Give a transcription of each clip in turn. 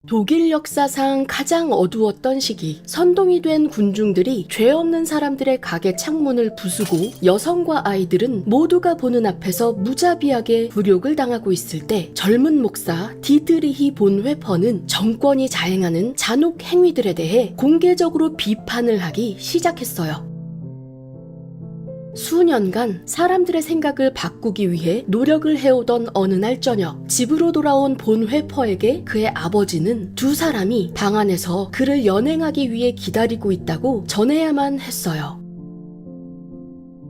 독일 역사상 가장 어두웠던 시기, 선동이 된 군중들이 죄 없는 사람들의 가게 창문을 부수고 여성과 아이들은 모두가 보는 앞에서 무자비하게 굴욕을 당하고 있을 때 젊은 목사 디드리히 본 회퍼는 정권이 자행하는 잔혹 행위들에 대해 공개적으로 비판을 하기 시작했어요. 수년간 사람들의 생각을 바꾸기 위해 노력을 해오던 어느 날 저녁, 집으로 돌아온 본 회퍼에게 그의 아버지는 두 사람이 방 안에서 그를 연행하기 위해 기다리고 있다고 전해야만 했어요.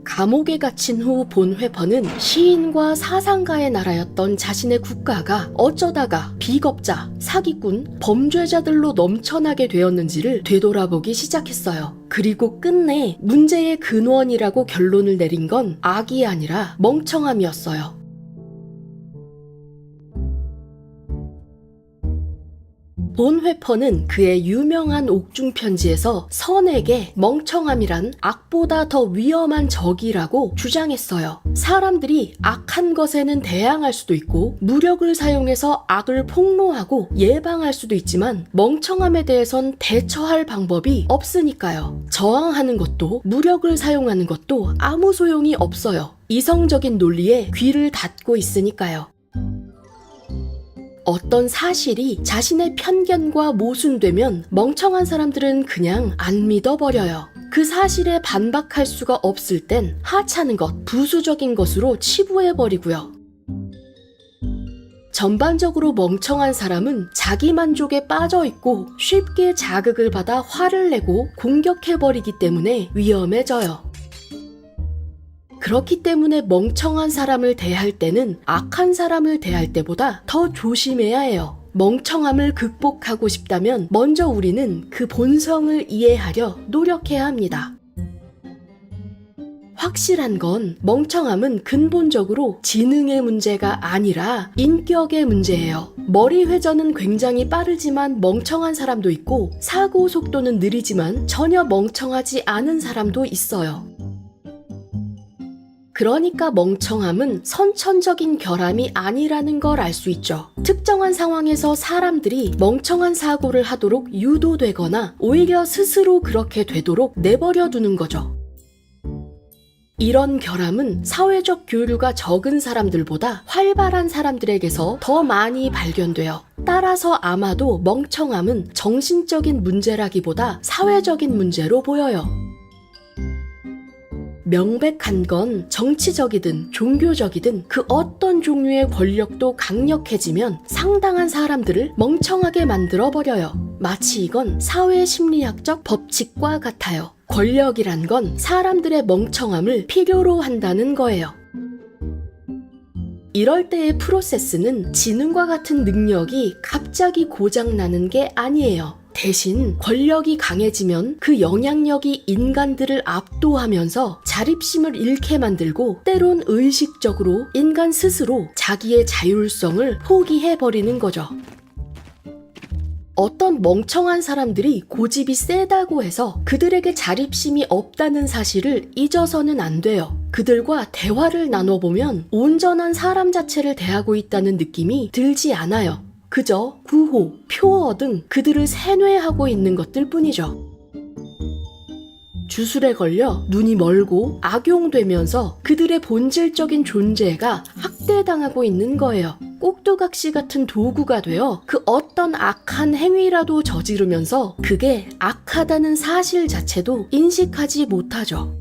감옥에 갇힌 후 본 회퍼는 시인과 사상가의 나라였던 자신의 국가가 어쩌다가 비겁자, 사기꾼, 범죄자들로 넘쳐나게 되었는지를 되돌아보기 시작했어요. 그리고 끝내 문제의 근원이라고 결론을 내린 건 악이 아니라 멍청함이었어요. 본 회퍼는 그의 유명한 옥중 편지에서 선에게 멍청함이란 악보다 더 위험한 적이라고 주장했어요. 사람들이 악한 것에는 대항할 수도 있고 무력을 사용해서 악을 폭로하고 예방할 수도 있지만 멍청함에 대해선 대처할 방법이 없으니까요. 저항하는 것도 무력을 사용하는 것도 아무 소용이 없어요. 이성적인 논리에 귀를 닫고 있으니까요. 어떤 사실이 자신의 편견과 모순되면 멍청한 사람들은 그냥 안 믿어버려요. 그 사실에 반박할 수가 없을 땐 하찮은 것, 부수적인 것으로 치부해버리고요. 전반적으로 멍청한 사람은 자기 만족에 빠져있고 쉽게 자극을 받아 화를 내고 공격해버리기 때문에 위험해져요. 그렇기 때문에 멍청한 사람을 대할 때는 악한 사람을 대할 때보다 더 조심해야 해요. 멍청함을 극복하고 싶다면 먼저 우리는 그 본성을 이해하려 노력해야 합니다. 확실한 건 멍청함은 근본적으로 지능의 문제가 아니라 인격의 문제예요. 머리 회전은 굉장히 빠르지만 멍청한 사람도 있고 사고 속도는 느리지만 전혀 멍청하지 않은 사람도 있어요. 그러니까 멍청함은 선천적인 결함이 아니라는 걸 알 수 있죠. 특정한 상황에서 사람들이 멍청한 사고를 하도록 유도되거나 오히려 스스로 그렇게 되도록 내버려 두는 거죠. 이런 결함은 사회적 교류가 적은 사람들보다 활발한 사람들에게서 더 많이 발견돼요. 따라서 아마도 멍청함은 정신적인 문제라기보다 사회적인 문제로 보여요. 명백한 건 정치적이든 종교적이든 그 어떤 종류의 권력도 강력해지면 상당한 사람들을 멍청하게 만들어버려요. 마치 이건 사회심리학적 법칙과 같아요. 권력이란 건 사람들의 멍청함을 필요로 한다는 거예요. 이럴 때의 프로세스는 지능과 같은 능력이 갑자기 고장나는 게 아니에요. 대신 권력이 강해지면 그 영향력이 인간들을 압도하면서 자립심을 잃게 만들고 때론 의식적으로 인간 스스로 자기의 자율성을 포기해버리는 거죠. 어떤 멍청한 사람들이 고집이 세다고 해서 그들에게 자립심이 없다는 사실을 잊어서는 안 돼요. 그들과 대화를 나눠보면 온전한 사람 자체를 대하고 있다는 느낌이 들지 않아요. 그저 구호, 표어 등 그들을 세뇌하고 있는 것들 뿐이죠. 주술에 걸려 눈이 멀고 악용되면서 그들의 본질적인 존재가 학대당하고 있는 거예요. 꼭두각시 같은 도구가 되어 그 어떤 악한 행위라도 저지르면서 그게 악하다는 사실 자체도 인식하지 못하죠.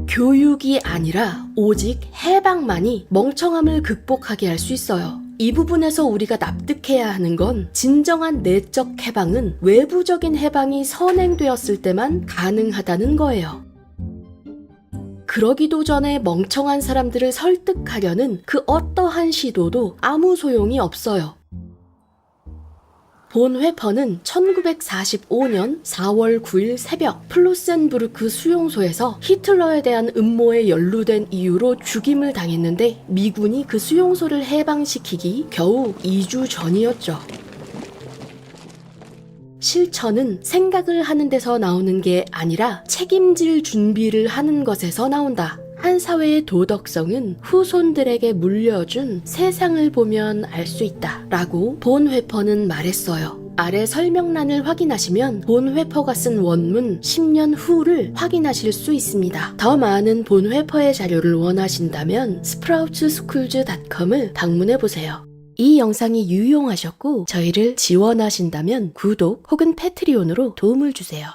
교육이 아니라 오직 해방만이 멍청함을 극복하게 할 수 있어요. 이 부분에서 우리가 납득해야 하는 건 진정한 내적 해방은 외부적인 해방이 선행되었을 때만 가능하다는 거예요. 그러기도 전에 멍청한 사람들을 설득하려는 그 어떠한 시도도 아무 소용이 없어요. 본 회퍼는 1945년 4월 9일 새벽 플로센부르크 수용소에서 히틀러에 대한 음모에 연루된 이유로 죽임을 당했는데 미군이 그 수용소를 해방시키기 겨우 2주 전이었죠. 실천은 생각을 하는 데서 나오는 게 아니라 책임질 준비를 하는 것에서 나온다. 한 사회의 도덕성은 후손들에게 물려준 세상을 보면 알 수 있다 라고 본회퍼는 말했어요. 아래 설명란을 확인하시면 본회퍼가 쓴 원문 10년 후를 확인하실 수 있습니다. 더 많은 본회퍼의 자료를 원하신다면 sproutsschools.com을 방문해보세요. 이 영상이 유용하셨고 저희를 지원하신다면 구독 혹은 패트리온으로 도움을 주세요.